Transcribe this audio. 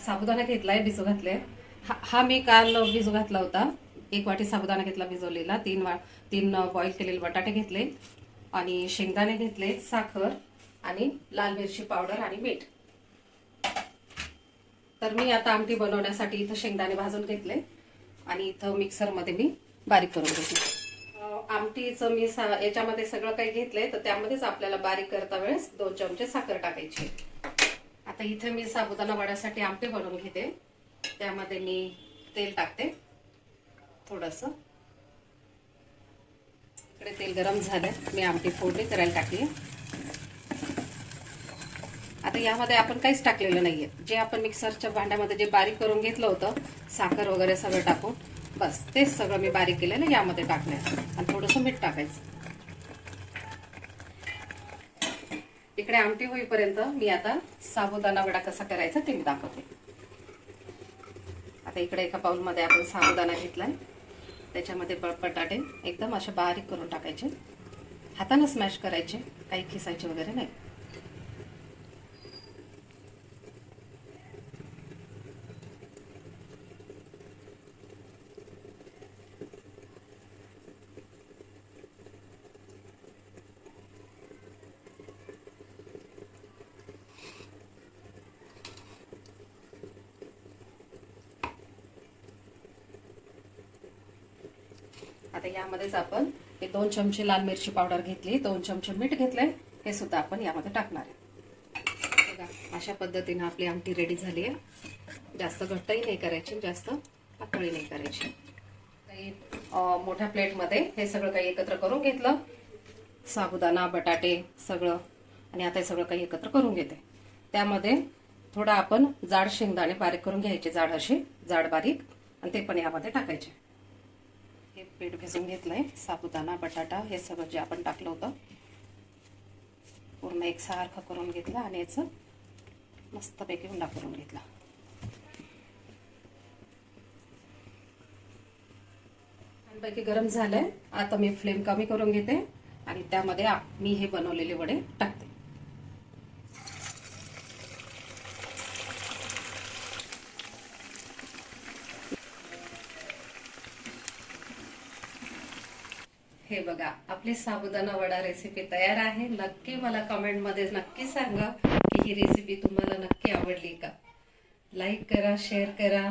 साबुदाणा घेतलाय, भिजू घातले. हा मी काल भिजू घातला होता. 1 वाटी साबुदाणा घेतला भिजवलेला. 3 बॉईल केलेले बटाटे घेतले आणि शेंगदाणे घेतले, साखर आणि लाल मिरची पावडर आणि मीठ. तर मी आता आमटी बनवण्यासाठी इथं शेंगदाणे भाजून घेतले आणि इथं मिक्सरमध्ये मी बारीक करून घेतले. आमटीचं मी याच्यामध्ये सगळं काही घेतलंय, तर त्यामध्येच आपल्याला बारीक करता वेळेस 2 चमचे साखर टाकायची. आता इथे मी साबुदाणा वड्यासाठी आमटी बनवून घेते. त्यामध्ये मी तेल टाकते थोडंसं. इकडे तेल गरम झालं, मी आमटी फोडणी करायला टाकली. आता यामध्ये आपण काहीच टाकलेलं नाहीये. जे आपण मिक्सरच्या भांड्यामध्ये जे बारीक करून घेतलं होतं, साखर वगैरे सगळं टाकून, बस तेच सगळं मी बारीक केलेलं यामध्ये टाकलंय आणि थोडंसं मीठ टाकायचं. इकडे आमटी होईपर्यंत मी आता साबुदाणा वडा कसा करायचा ते मी दाखवते. आता इकडे एका बाउलमध्ये आपण साबुदाणा घेतलाय, त्याच्यामध्ये बटाटे एकदम असे बारीक करून टाकायचे. हाताने स्मॅश करायचे, काही खिसायचे वगैरे नाही. आता यामध्येच आपण 2 चमचे लाल मिरची पावडर घेतली, 2 चमचे मीठ घेतलंय, हे सुद्धा आपण यामध्ये टाकणार आहे. बघा, अशा पद्धतीने आपली आमटी रेडी झाली आहे. जास्त घट्टही नाही करायची, जास्त पातळही नाही करायची. मोठ्या प्लेटमध्ये हे सगळं काही एकत्र करून घेतलं, साबुदाणा, बटाटे सगळं, आणि आता हे सगळं काही एकत्र करून घेते. त्यामध्ये थोडा आपण जाड शेंगदाणे बारीक करून घ्यायचे, जाड असे जाड बारीक, आणि ते पण यामध्ये टाकायचे. हे पीठ भिजवून घेतलंय, साबुदाणा, बटाटा हे सगळं जे आपण टाकलं होतं पूर्ण एकसारखं करून घेतलं आणि याचं मस्तपैकी उंडा करून घेतला. छानपैकी गरम झालंय. आता मी फ्लेम कमी करून घेते आणि त्यामध्ये मी हे बनवलेले वडे टाकते. हे बघा, आपली साबुदाणा वडा रेसिपी तयार आहे. नक्की मला कमेंट मध्ये नक्की सांगा की ही रेसिपी तुम्हाला नक्की आवडली का. लाईक करा, शेअर करा.